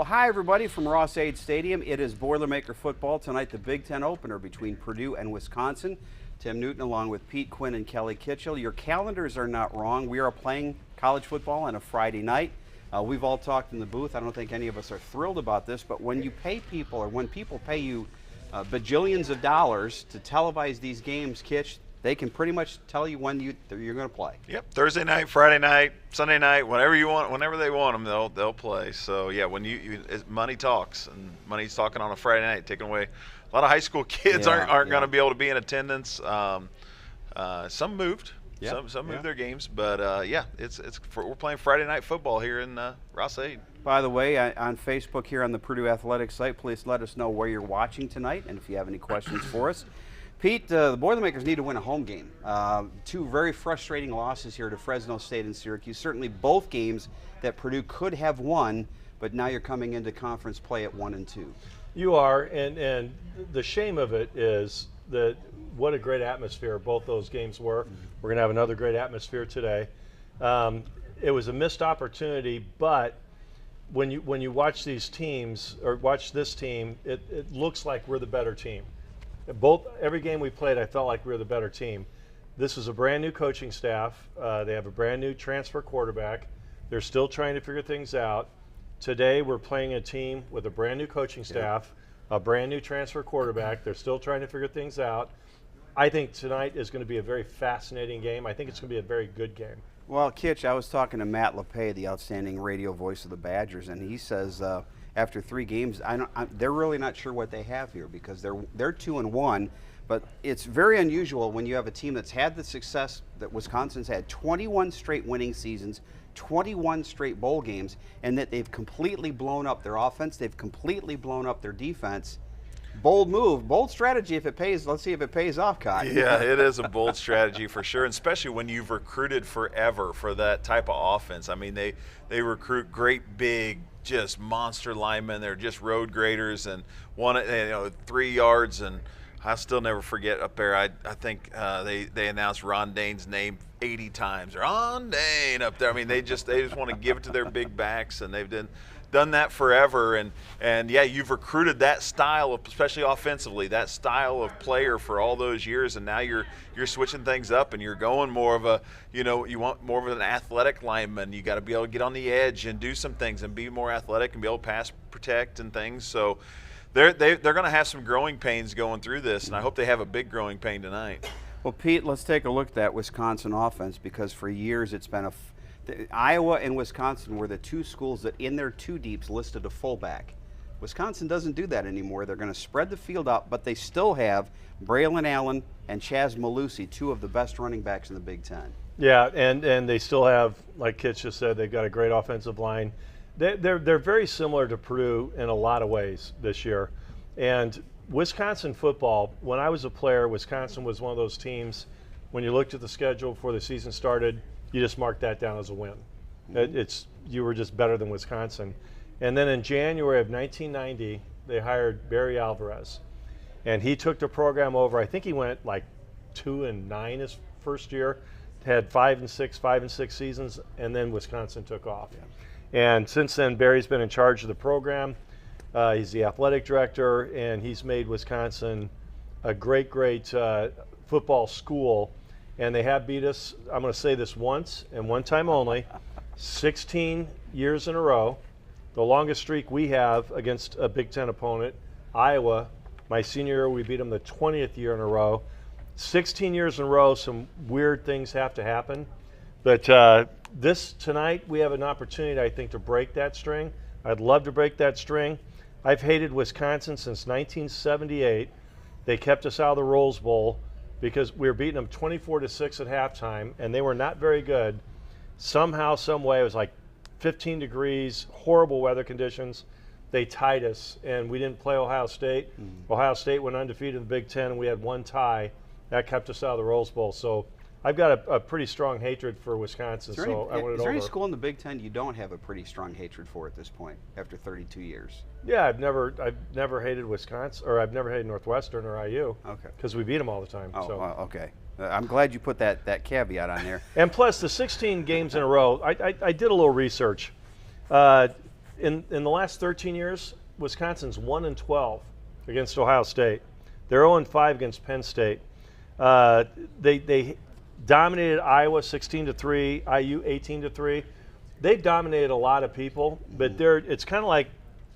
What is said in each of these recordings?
hi everybody from Ross-Ade Stadium. It is Boilermaker football tonight, the Big Ten opener between Purdue and Wisconsin. Tim Newton along with Pete Quinn and Kelly Kitchell. Your calendars are not wrong. We are playing college football on a Friday night. We've all talked in the booth. I don't think any of us are thrilled about this, but when you pay people, or when people pay you bajillions of dollars to televise these games, Kitch, they can pretty much tell you when you're going to play. Yep, Thursday night, Friday night, Sunday night, whenever you want, whenever they want them, they'll play. So yeah, when money talks, and money's talking on a Friday night, taking away a lot of high school kids aren't going to be able to be in attendance. Some moved. Yeah, some moved their games, but we're playing Friday night football here in Ross-Ade. By the way, on Facebook here on the Purdue Athletics site, please let us know where you're watching tonight and if you have any questions for us. Pete, the Boilermakers need to win a home game. Two very frustrating losses here to Fresno State and Syracuse. Certainly both games that Purdue could have won, but now you're coming into conference play at 1-2. You are, and the shame of it is that what a great atmosphere both those games were. Mm-hmm. We're going to have another great atmosphere today. It was a missed opportunity, but when you watch these teams, or watch this team, it looks like we're the better team. Every game we played, I felt like we were the better team. This is a brand new coaching staff. They have a brand new transfer quarterback. They're still trying to figure things out. Today we're playing a team with a brand new coaching staff, a brand new transfer quarterback. They're still trying to figure things out. I think tonight is going to be a very fascinating game. I think it's going to be a very good game. Well, Kitch, I was talking to Matt LePay, the outstanding radio voice of the Badgers, and he says after 3 games, they're really not sure what they have here because they're 2-1, but it's very unusual when you have a team that's had the success that Wisconsin's had, 21 straight winning seasons, 21 straight bowl games, and that they've completely blown up their offense, they've completely blown up their defense. Bold move, bold strategy if it pays. Let's see if it pays off, Cotton. Yeah, it is a bold strategy for sure, and especially when you've recruited forever for that type of offense. I mean, they recruit great big, just monster linemen. They're just road graders and 3 yards. And I'll still never forget up there. I think they announced Ron Dane's name 80 times. Ron Dane up there. I mean, they just want to give it to their big backs, and they've done that forever. And yeah, you've recruited that style of, especially offensively, that style of player for all those years, and now you're switching things up and you're going more of a, you want more of an athletic lineman. You got to be able to get on the edge and do some things and be more athletic and be able to pass protect and things. So they're going to have some growing pains going through this, and I hope they have a big growing pain tonight. Well, Pete, let's take a look at that Wisconsin offense, because for years it's been Iowa and Wisconsin were the two schools that in their two deeps listed a fullback. Wisconsin doesn't do that anymore. They're going to spread the field out, but they still have Braylon Allen and Chaz Malusi, two of the best running backs in the Big Ten. Yeah, and they still have, like Kitch just said, they've got a great offensive line. They're very similar to Purdue in a lot of ways this year. And Wisconsin football, when I was a player, Wisconsin was one of those teams, when you looked at the schedule before the season started, you just marked that down as a win. You were just better than Wisconsin. And then in January of 1990, they hired Barry Alvarez, and he took the program over. I think he went like 2-9 his first year, had 5-6 seasons, and then Wisconsin took off. Yeah. And since then, Barry's been in charge of the program. He's the athletic director, and he's made Wisconsin a great football school. And they have beat us, I'm going to say this once and one time only, 16 years in a row. The longest streak we have against a Big Ten opponent, Iowa. My senior year, we beat them the 20th year in a row. 16 years in a row, some weird things have to happen. But tonight, we have an opportunity, I think, to break that string. I'd love to break that string. I've hated Wisconsin since 1978. They kept us out of the Rose Bowl because we were beating them 24-6 at halftime, and they were not very good. Somehow, some way, it was like 15 degrees, horrible weather conditions. They tied us, and we didn't play Ohio State. Ohio State went undefeated in the Big Ten, and we had one tie. That kept us out of the Rose Bowl. So I've got a pretty strong hatred for Wisconsin, is there any school in the Big Ten you don't have a pretty strong hatred for at this point after 32 years? Yeah, I've never hated Wisconsin, or I've never hated Northwestern or IU. Okay. Because we beat them all the time. Oh, okay. I'm glad you put that caveat on there. And plus, the 16 games in a row, I did a little research. in the last 13 years, Wisconsin's 1-12 against Ohio State. They're 0-5 against Penn State. They dominated Iowa 16-3, IU 18-3. They've dominated a lot of people, but it's kind of like,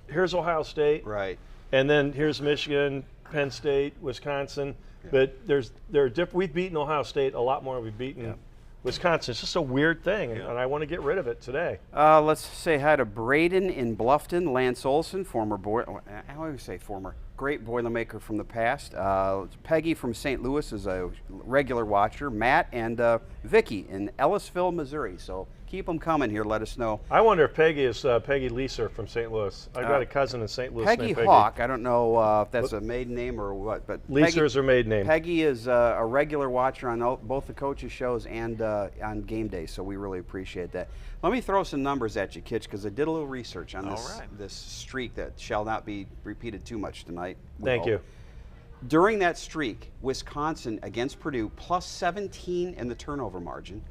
here's Ohio State, Right. and then here's Michigan, Penn State, Wisconsin. Yeah. But we've beaten Ohio State a lot more than we've beaten Wisconsin. It's just a weird thing, and I want to get rid of it today. Let's say hi to Braden in Bluffton, Lance Olson, I always say former, great Boilermaker from the past. Peggy from St. Louis is a regular watcher. Matt and Vicky in Ellisville, Missouri. So keep them coming here. Let us know. I wonder if Peggy is Peggy Leeser from St. Louis. I've got a cousin in St. Louis Peggy named Peggy Hawk. I don't know if that's a maiden name or what, but Leeser's her maiden name. Peggy is a regular watcher on both the coaches' shows and on game day, so we really appreciate that. Let me throw some numbers at you, Kitch, because I did a little research on this streak that shall not be repeated too much tonight. Thank you. During that streak, Wisconsin against Purdue, plus 17 in the turnover margin,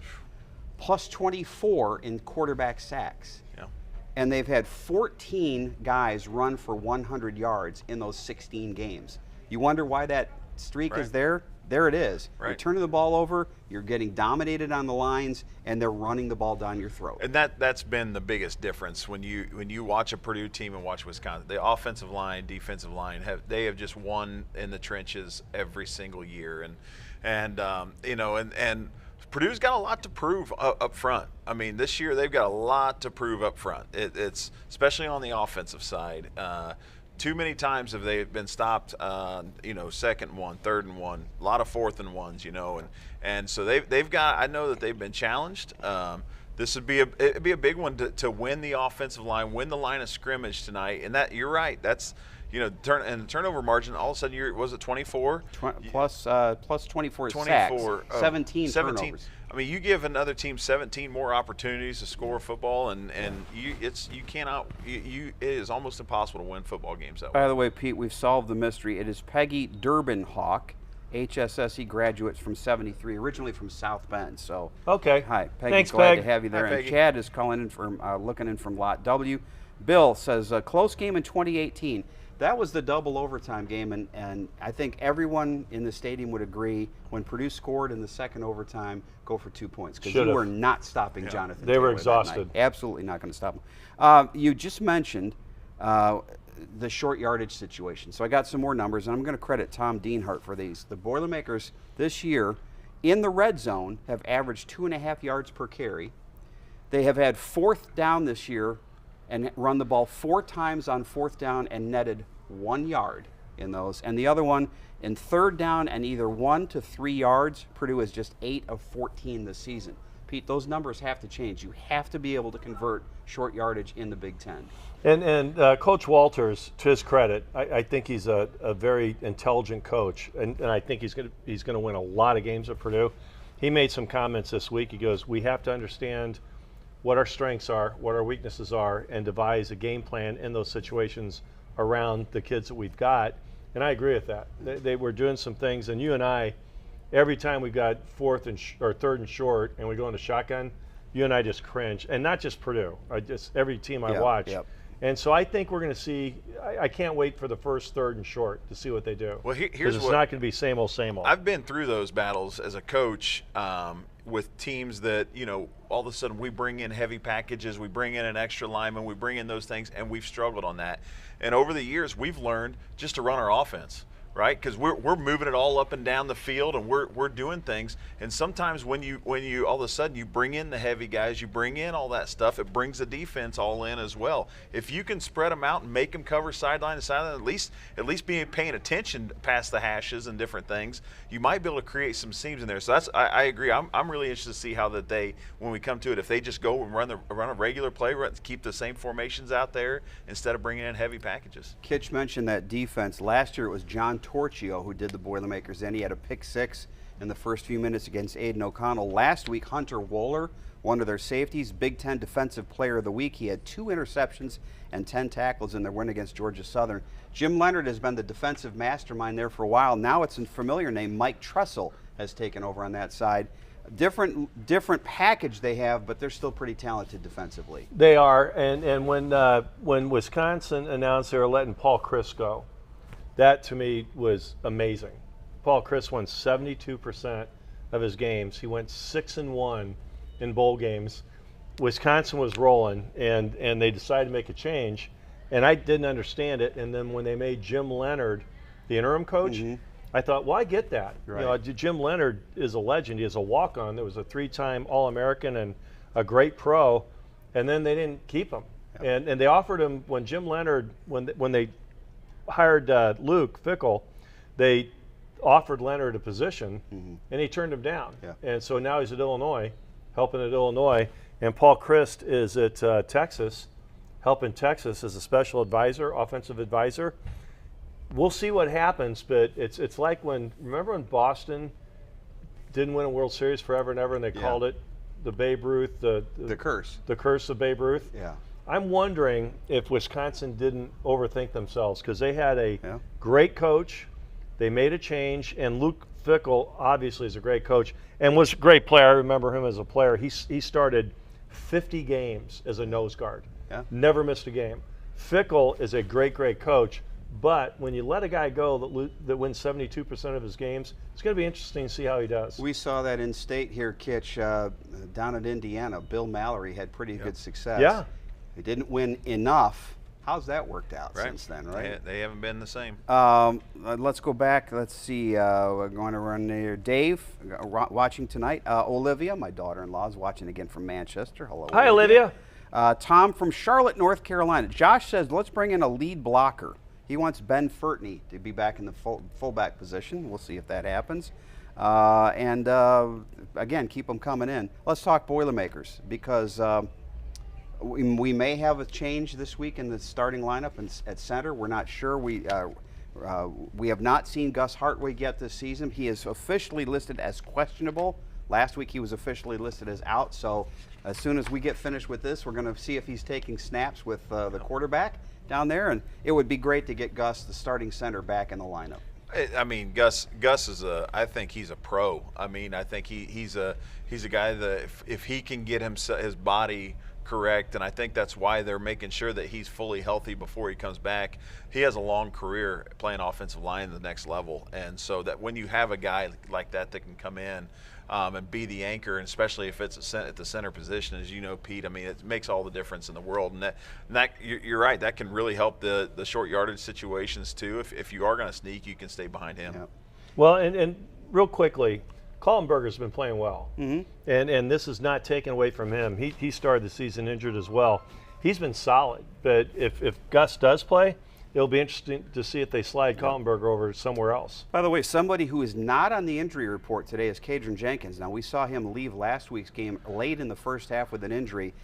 plus 24 in quarterback sacks. Yeah. And they've had 14 guys run for 100 yards in those 16 games. You wonder why that streak is there? There it is. Right. You're turning the ball over, you're getting dominated on the lines, and they're running the ball down your throat. And that's been the biggest difference when you watch a Purdue team and watch Wisconsin. The offensive line, defensive line have just won in the trenches every single year, and Purdue's got a lot to prove up front. I mean, this year they've got a lot to prove up front. It's especially on the offensive side. Too many times have they been stopped, second and one, third and one, a lot of fourth and ones, and so they've got. I know that they've been challenged. This would be it'd be a big one to win the offensive line, win the line of scrimmage tonight, and that you're right. That's turnover margin. All of a sudden, was it 24? Plus 24 sacks, 17 turnovers. I mean, you give another team 17 more opportunities to score football, and it is almost impossible to win football games that way. By the way, Pete, we've solved the mystery. It is Peggy Durbin Hawk, HSSE graduate from '73, originally from South Bend. So, okay. Hi, Peggy. Thanks, glad Peg. to have you there. Hi, and Peggy. Chad is calling in from looking in from Lot W. Bill says close game in 2018. That was the double overtime game, and I think everyone in the stadium would agree when Purdue scored in the second overtime, go for 2 points, because you were not stopping Jonathan They were Taylor that night. exhausted. Absolutely not going to stop him. You just mentioned the short yardage situation, so I got some more numbers, and I'm going to credit Tom Dienhart for these. The Boilermakers this year in the red zone have averaged 2.5 yards per carry. They have had fourth down this year and run the ball 4 times on fourth down and netted 1 yard in those. And the other one, in third down and either 1 to 3 yards, Purdue is just 8 of 14 this season. Pete, those numbers have to change. You have to be able to convert short yardage in the Big Ten. And Coach Walters, to his credit, I think he's a very intelligent coach, and I think he's going to win a lot of games at Purdue. He made some comments this week. He goes, we have to understand what our strengths are, what our weaknesses are, and devise a game plan in those situations around the kids that we've got. And I agree with that. They were doing some things, and you and I, every time we got third and short and we go into shotgun, you and I just cringe. And not just Purdue, every team I watch. Yep. And so I think we're going to see, I can't wait for the first third and short to see what they do. Well, here's because it's not going to be same old, same old. I've been through those battles as a coach with teams that, all of a sudden we bring in heavy packages, we bring in an extra lineman, we bring in those things, and we've struggled on that. And over the years, we've learned just to run our offense, right? Because we're moving it all up and down the field, and we're doing things. And sometimes when you all of a sudden you bring in the heavy guys, you bring in all that stuff, it brings the defense all in as well. If you can spread them out and make them cover sideline to sideline, at least paying attention past the hashes and different things, you might be able to create some seams in there. So I agree. I'm really interested to see how that when we come to it, if they just go and run a regular play, keep the same formations out there instead of bringing in heavy packages. Kitch mentioned that defense. Last year it was John Torchio who did the Boilermakers in. He had a pick 6 in the first few minutes against Aiden O'Connell. Last week, Hunter Wohler, one of their safeties, Big Ten Defensive Player of the Week. He had 2 interceptions and 10 tackles in their win against Georgia Southern. Jim Leonard has been the defensive mastermind there for a while. Now it's a familiar name. Mike Tressel has taken over on that side. different package they have, but they're still pretty talented defensively. They are, and when Wisconsin announced they were letting Paul Chryst go, that to me was amazing. Paul Chryst won 72% of his games. He went 6-1 in bowl games. Wisconsin was rolling, and they decided to make a change, and I didn't understand it. And then when they made Jim Leonard the interim coach, I thought, well, I get that. Right. You know, Jim Leonard is a legend. He is a walk-on. There was a 3-time All-American and a great pro, and then they didn't keep him. Yep. And they offered him when Jim Leonard, when they hired Luke Fickell, they offered Leonard a position, and he turned him down. Yeah. And so now he's at Illinois, helping at Illinois, and Paul Chryst is at Texas, helping Texas as a special advisor, offensive advisor. We'll see what happens, but it's like remember when Boston didn't win a World Series forever and ever, and they called it the Babe Ruth, the curse. The curse of Babe Ruth? Yeah. I'm wondering if Wisconsin didn't overthink themselves, because they had a great coach, they made a change, and Luke Fickell obviously is a great coach and was a great player. I remember him as a player. He started 50 games as a nose guard. Yeah. Never missed a game. Fickell is a great coach. But when you let a guy go that wins 72% of his games, it's going to be interesting to see how he does. We saw that in state here, Kitch, down at Indiana. Bill Mallory had pretty good success. Yeah. He didn't win enough. How's that worked out since then, right? They haven't been the same. Let's go back. Let's see. We're going to run here. Dave, watching tonight. Olivia, my daughter-in-law, is watching again from Manchester. Hello, Hi, Olivia. Tom from Charlotte, North Carolina. Josh says, let's bring in a lead blocker. He wants Ben Furtney to be back in the fullback position. We'll see if that happens. Again, keep them coming in. Let's talk Boilermakers, because we may have a change this week in the starting lineup at center. We're not sure. We have not seen Gus Hartwig yet this season. He is officially listed as questionable. Last week he was officially listed as out. So as soon as we get finished with this, we're going to see if he's taking snaps with the quarterback down there, and it would be great to get Gus, the starting center, back in the lineup. I mean, Gus is I think he's a pro. I mean, I think he's a guy that if he can get his body correct, and I think that's why they're making sure that he's fully healthy before he comes back. He has a long career playing offensive line at the next level, and so that when you have a guy like that can come in and be the anchor, and especially if it's at the center position, as you know, Pete, I mean, it makes all the difference in the world. And that you're right, that can really help the short yardage situations too. If you are going to sneak, you can stay behind him. Yep. Well, and real quickly, Kallenberger's been playing well, and this is not taken away from him. He started the season injured as well. He's been solid, but if Gus does play, it'll be interesting to see if they slide Kallenberger over somewhere else. By the way, somebody who is not on the injury report today is Kadron Jenkins. Now, we saw him leave last week's game late in the first half with an injury.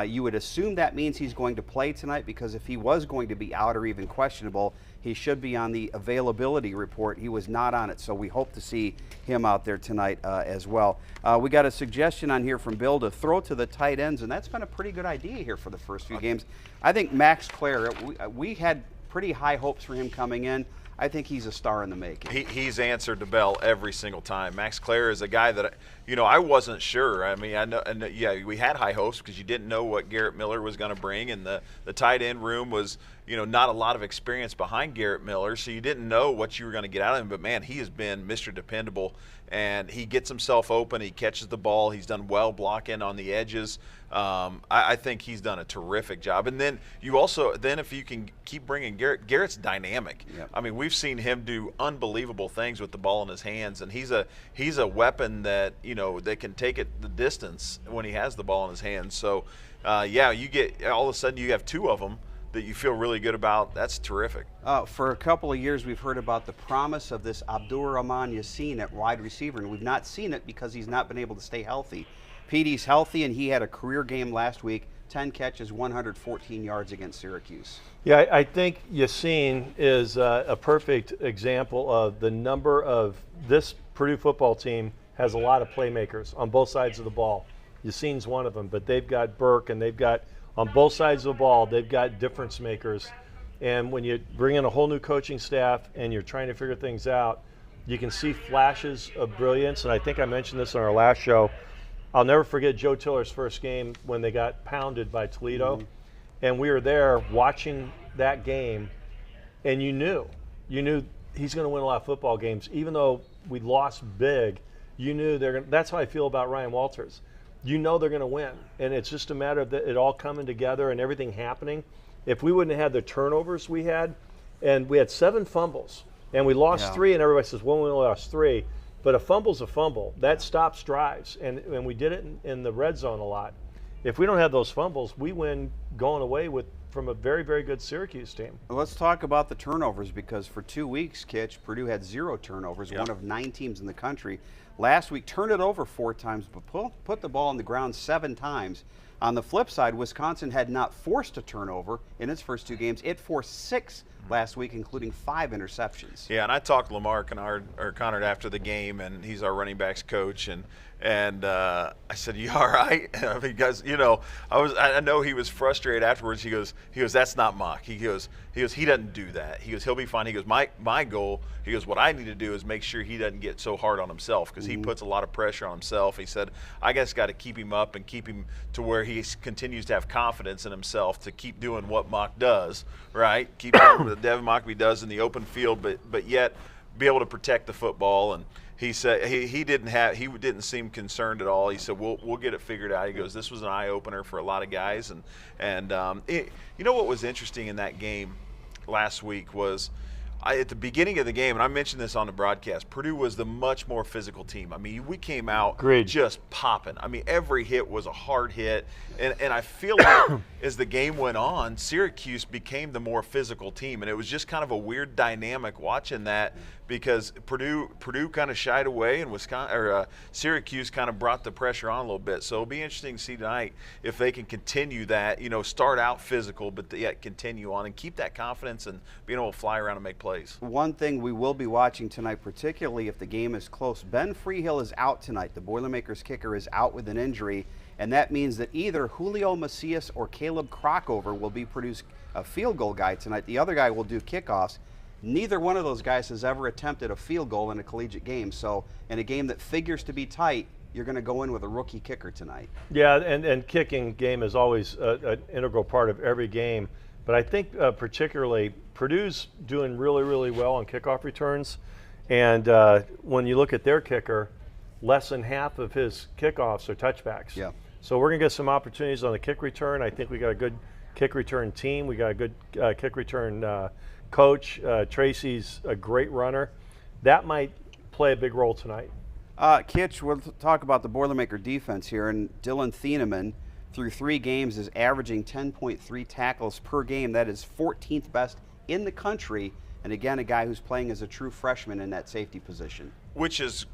You would assume that means he's going to play tonight, because if he was going to be out or even questionable, he should be on the availability report. He was not on it, so we hope to see him out there tonight as well. We got a suggestion on here from Bill to throw to the tight ends, and that's been a pretty good idea here for the first few games. I think Max Clare, we had pretty high hopes for him coming in. I think he's a star in the making. He's answered the bell every single time. Max Clare is a guy that, I wasn't sure. I mean, I know, we had high hopes because you didn't know what Garrett Miller was going to bring, and the tight end room was, not a lot of experience behind Garrett Miller, so you didn't know what you were going to get out of him. But man, he has been Mr. Dependable, and he gets himself open. He catches the ball. He's done well blocking on the edges. I think he's done a terrific job. And then if you can keep bringing Garrett's dynamic. Yep. I mean, we've seen him do unbelievable things with the ball in his hands, and he's a weapon that that can take it the distance when he has the ball in his hands. So you get all of a sudden you have two of them that you feel really good about. That's terrific. For a couple of years, we've heard about the promise of this Abdur-Rahman Yassin at wide receiver, and we've not seen it because he's not been able to stay healthy. Petey's healthy, and he had a career game last week, 10 catches, 114 yards against Syracuse. Yeah, I think Yassin is a perfect example of the number of this Purdue football team has a lot of playmakers on both sides of the ball. Yassin's one of them, but they've got Burke, and they've got, on both sides of the ball, they've got difference makers. And when you bring in a whole new coaching staff and you're trying to figure things out, You can see flashes of brilliance, and I think I mentioned this on our last show. I'll never forget Joe Tiller's first game when they got pounded by Toledo, and we were there watching that game, and you knew he's going to win a lot of football games, even though we lost big. You knew that's how I feel about Ryan Walters. You know they're going to win, and it's just a matter of it all coming together and everything happening. If we wouldn't have had the turnovers we had, and we had 7 fumbles, and we lost 3, and everybody says, well, we only lost 3. But a fumble's a fumble. That stops drives, and we did it in the red zone a lot. If we don't have those fumbles, we win going away from a very, very good Syracuse team. Well, let's talk about the turnovers, because for 2 weeks, Kitch, Purdue had 0 turnovers, one of 9 teams in the country. Last week, turned it over 4 times, but put the ball on the ground 7 times. On the flip side, Wisconsin had not forced a turnover in its first 2 games. It forced 6 last week, including 5 interceptions. Yeah, and I talked to Lamar Connard after the game, and he's our running backs coach, and I said, "You all right?" I mean, guys, I know he was frustrated afterwards. He goes, "That's not mock." He goes, he doesn't do that. He goes, he'll be fine. He goes, my goal. He goes, what I need to do is make sure he doesn't get so hard on himself, because he puts a lot of pressure on himself. He said, I guess got to keep him up and keep him to where he continues to have confidence in himself to keep doing what Mock does, right? Keep doing what Devin Mockbee does in the open field, but yet be able to protect the football. And he said he didn't seem concerned at all. He said we'll get it figured out. He goes, this was an eye opener for a lot of guys, and you know what was interesting in that game last week was at the beginning of the game, and I mentioned this on the broadcast, Purdue was the much more physical team. I mean, we came out just popping. I mean, every hit was a hard hit. And I feel like as the game went on, Syracuse became the more physical team. And it was just kind of a weird dynamic watching that, because Purdue kind of shied away, and Syracuse kind of brought the pressure on a little bit. So it'll be interesting to see tonight if they can continue that, start out physical, but yet continue on and keep that confidence and being able to fly around and make plays. One thing we will be watching tonight, particularly if the game is close, Ben Freehill is out tonight. The Boilermakers kicker is out with an injury, and that means that either Julio Macias or Caleb Crockover will be Purdue's field goal guy tonight. The other guy will do kickoffs. Neither one of those guys has ever attempted a field goal in a collegiate game. So in a game that figures to be tight, you're going to go in with a rookie kicker tonight. Yeah, and kicking game is always an integral part of every game. But I think particularly Purdue's doing really, really well on kickoff returns. And when you look at their kicker, less than half of his kickoffs are touchbacks. Yeah. So we're going to get some opportunities on the kick return. I think we got a good kick return team. We got a good kick return coach. Tracy's a great runner. That might play a big role tonight. Kitch, we'll talk about the Boilermaker defense here. And Dylan Thieneman, through 3 games, is averaging 10.3 tackles per game. That is 14th best in the country. And again, a guy who's playing as a true freshman in that safety position. Which is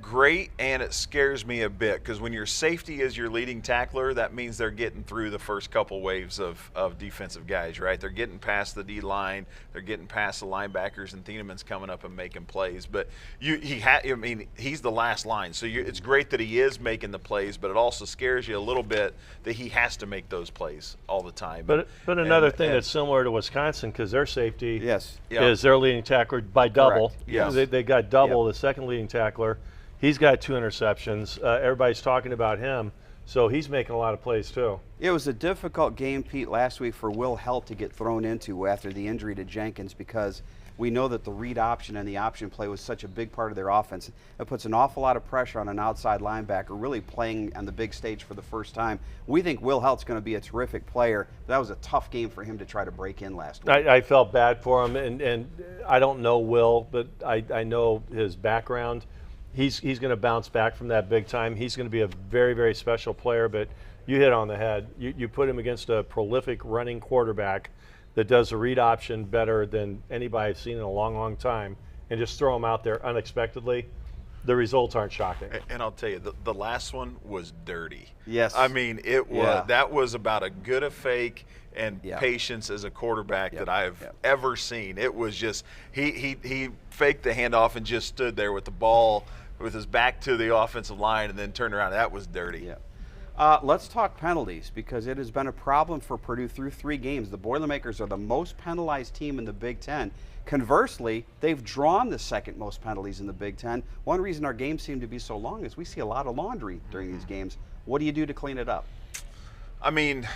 great, and it scares me a bit, because when your safety is your leading tackler, that means they're getting through the first couple waves of defensive guys, right? They're getting past the D line, they're getting past the linebackers, and Thieneman's coming up and making plays. But he's the last line, so it's great that he is making the plays, but it also scares you a little bit that he has to make those plays all the time. But another thing that's similar to Wisconsin, because their safety is their leading tackler by double. Yes. They got double, the second leading tackler. He's got 2 interceptions. Everybody's talking about him, so he's making a lot of plays too. It was a difficult game, Pete, last week for Will Helt to get thrown into after the injury to Jenkins, because we know that the read option and the option play was such a big part of their offense. It puts an awful lot of pressure on an outside linebacker really playing on the big stage for the first time. We think Will Helt's going to be a terrific player. That was a tough game for him to try to break in last week. I felt bad for him, and I don't know Will, but I know his background. He's going to bounce back from that big time. He's going to be a very, very special player, but you hit on the head. You put him against a prolific running quarterback that does the read option better than anybody I've seen in a long, long time, and just throw him out there unexpectedly. The results aren't shocking. And I'll tell you, the last one was dirty. Yes. I mean, it was that was about as good a fake and patience as a quarterback that I've ever seen. It was just he faked the handoff and just stood there with the ball with his back to the offensive line and then turned around. That was dirty. Let's talk penalties, because it has been a problem for Purdue through 3 games. The Boilermakers are the most penalized team in the Big Ten. Conversely, they've drawn the second most penalties in the Big Ten. One reason our games seem to be so long is we see a lot of laundry during these games. What do you do to clean it up? I mean,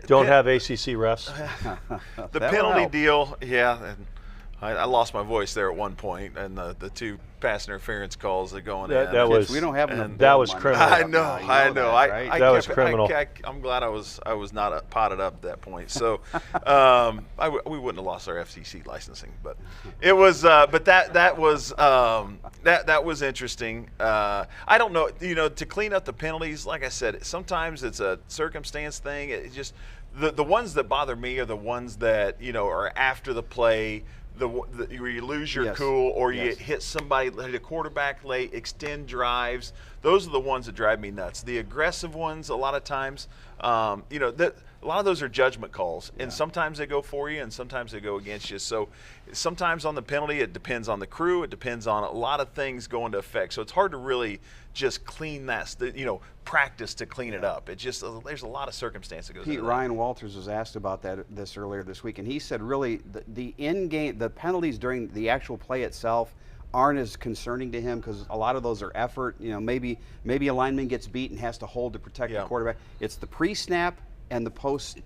Don't have ACC refs. The penalty deal, yeah. And I lost my voice there at one point, and the 2 pass interference calls that going in. That was we don't have enough. that was criminal. I know. That, right? That was criminal. I'm glad I was not potted up at that point. So we wouldn't have lost our FCC licensing, but it was. But that was interesting. I don't know. To clean up the penalties, like I said, sometimes it's a circumstance thing. It just the ones that bother me are the ones that are after the play. Where you lose your cool, or you hit somebody, hit a quarterback late, extend drives. Those are the ones that drive me nuts. The aggressive ones, a lot of times, a lot of those are judgment calls, and sometimes they go for you, and sometimes they go against you. So sometimes on the penalty, it depends on the crew. It depends on a lot of things go into effect. So it's hard to really just clean that, practice to clean it up. It just there's a lot of circumstance that goes into that. Ryan Walters was asked about this earlier this week, and he said really the in-game, the penalties during the actual play itself aren't as concerning to him, because a lot of those are effort. Maybe a lineman gets beat and has to hold to protect the quarterback. It's the pre-snap and the post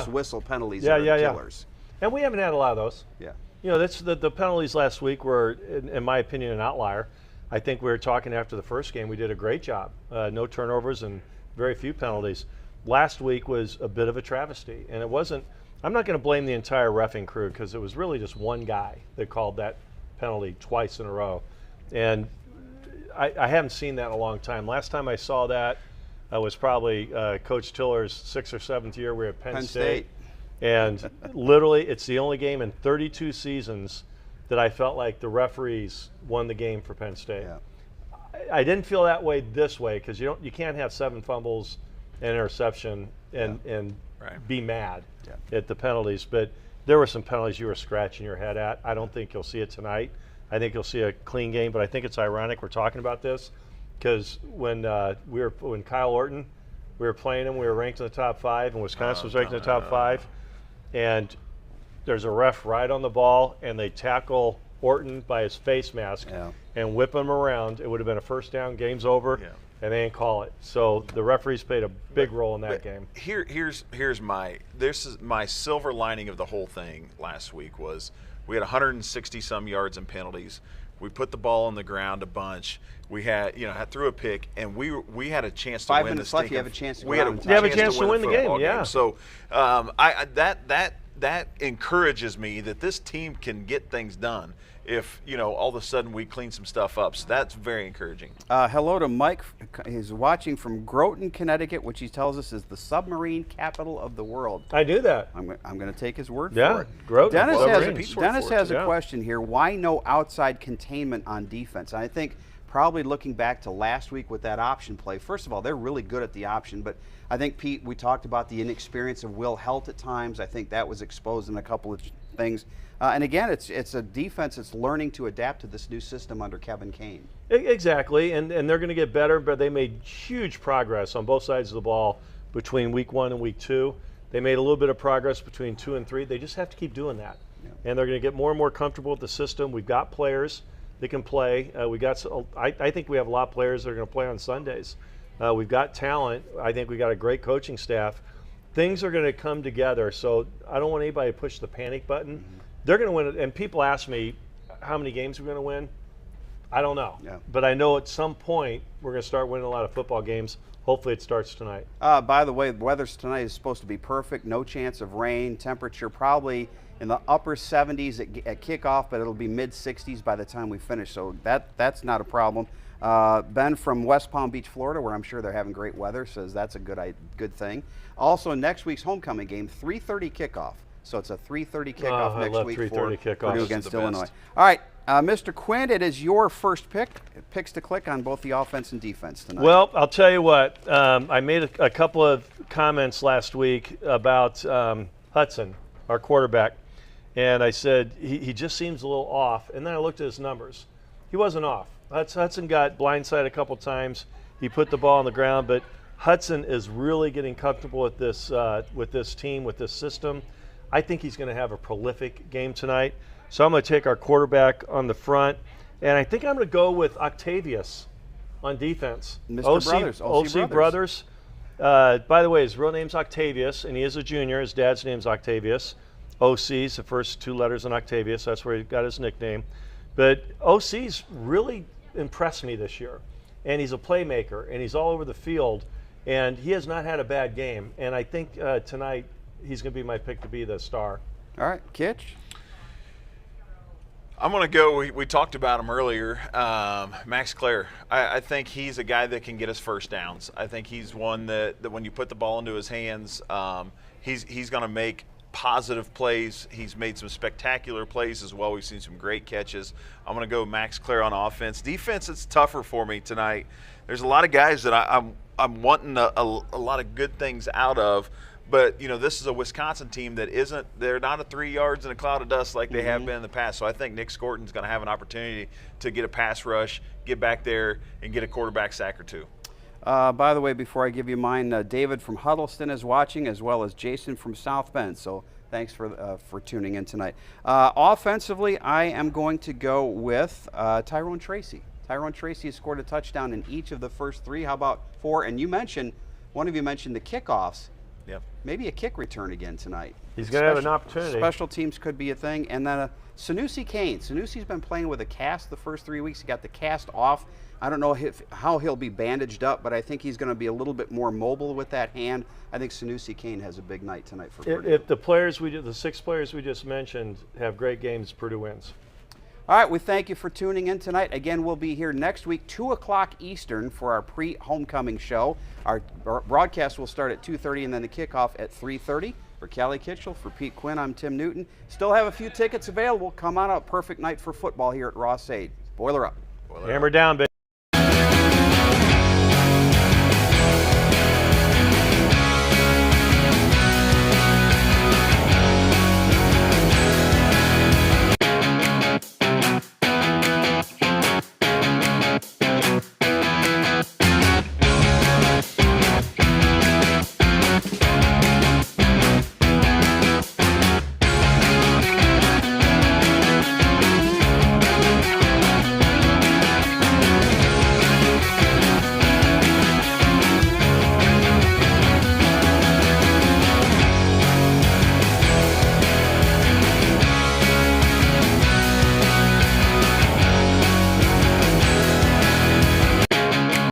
whistle penalties that are killers. And we haven't had a lot of those. Yeah. That's the penalties last week were, in my opinion, an outlier. I think we were talking after the first game. We did a great job. No turnovers and very few penalties. Last week was a bit of a travesty, and it wasn't. I'm not going to blame the entire reffing crew, because it was really just one guy that called that penalty twice in a row, and I haven't seen that in a long time. Last time I saw that was probably Coach Tiller's 6th or 7th year. We were at Penn State. And literally, it's the only game in 32 seasons that I felt like the referees won the game for Penn State. Yeah. I didn't feel that way this way, because you can't have 7 fumbles and interception and be mad at the penalties. But there were some penalties you were scratching your head at. I don't think you'll see it tonight. I think you'll see a clean game. But I think it's ironic we're talking about this, because when Kyle Orton, we were playing him, we were ranked in the top 5, and Wisconsin was ranked in the top 5, and there's a ref right on the ball, and they tackle Orton by his face mask and whip him around. It would have been a first down, game's over, and they didn't call it. So the referees played a big role in that game. Here's my silver lining of the whole thing last week was we had 160 some yards in penalties. We put the ball on the ground a bunch. We had threw a pick, and we had a chance to win 5 minutes left. You have a chance to have a chance to win the game. Yeah. So that encourages me that this team can get things done if all of a sudden we clean some stuff up. So that's very encouraging. Hello to Mike. He's watching from Groton, Connecticut, which he tells us is the submarine capital of the world. I knew that. I'm going to take his word for it. Groton. Dennis has a question here. Why no outside containment on defense? I think probably looking back to last week with that option play, first of all, they're really good at the option, but I think, Pete, we talked about the inexperience of Will Helt at times. I think that was exposed in a couple of things. And again, it's a defense that's learning to adapt to this new system under Kevin Kane. Exactly, and they're going to get better, but they made huge progress on both sides of the ball between week 1 and week 2. They made a little bit of progress between 2 and 3. They just have to keep doing that. Yeah. And they're going to get more and more comfortable with the system. We've got players that can play. I think we have a lot of players that are going to play on Sundays. We've got talent. I think we got a great coaching staff. Things are going to come together. So I don't want anybody to push the panic button. Mm-hmm. They're going to win it. And people ask me how many games we're going to win. I don't know. Yeah. But I know at some point we're going to start winning a lot of football games. Hopefully it starts tonight. By the way, the weather tonight is supposed to be perfect. No chance of rain. Temperature probably in the upper 70s at kickoff, but it'll be mid-60s by the time we finish. So that's not a problem. Ben from West Palm Beach, Florida, where I'm sure they're having great weather, says that's a good thing. Also, next week's homecoming game, 3:30 kickoff. So it's a 3:30 kickoff next week for Purdue against Illinois. All right, Mr. Quinn, it is your first picks to click on both the offense and defense tonight. Well, I'll tell you what. I made a couple of comments last week about Hudson, our quarterback, and I said he just seems a little off. And then I looked at his numbers. He wasn't off. Hudson got blindsided a couple times. He put the ball on the ground, but Hudson is really getting comfortable with this team, with this system. I think he's going to have a prolific game tonight. So I'm going to take our quarterback on the front, and I think I'm going to go with Octavius on defense. Mr. Brothers, OC Brothers. By the way, his real name's Octavius, and he is a junior. His dad's name's Octavius. OC's the first 2 letters in Octavius. That's where he got his nickname. But OC's really impressed me this year, and he's a playmaker, and he's all over the field, and he has not had a bad game. And I think tonight he's going to be my pick to be the star. All right, Kitch. I'm going to go, we talked about him earlier, Max Clare. I think he's a guy that can get us first downs. I think he's one that when you put the ball into his hands, he's going to make positive plays. He's made some spectacular plays as well. We've seen some great catches. I'm going to go Max Clare on offense. Defense, it's tougher for me tonight. There's a lot of guys that I'm wanting a lot of good things out of. But, this is a Wisconsin team that they're not a 3 yards in a cloud of dust like they have been in the past. So I think Nick Scorton's going to have an opportunity to get a pass rush, get back there, and get a quarterback sack or 2. By the way, before I give you mine, David from Huddleston is watching, as well as Jason from South Bend. So thanks for tuning in tonight. Offensively, I am going to go with Tyrone Tracy. Tyrone Tracy has scored a touchdown in each of the first 3. How about 4? And one of you mentioned the kickoffs. Yep. Maybe a kick return again tonight. He's going to have an opportunity. Special teams could be a thing. And then Sanusi Kane. Sanusi's been playing with a cast the first 3 weeks. He got the cast off. I don't know how he'll be bandaged up, but I think he's going to be a little bit more mobile with that hand. I think Sanusi Kane has a big night tonight for Purdue. If the 6 players we just mentioned have great games, Purdue wins. All right, we thank you for tuning in tonight. Again, we'll be here next week, 2 o'clock Eastern, for our pre-homecoming show. Our broadcast will start at 2:30 and then the kickoff at 3:30. For Callie Kitchell, for Pete Quinn, I'm Tim Newton. Still have a few tickets available. Come on out. Perfect night for football here at Ross-Ade. Boiler up. Hammer down, baby.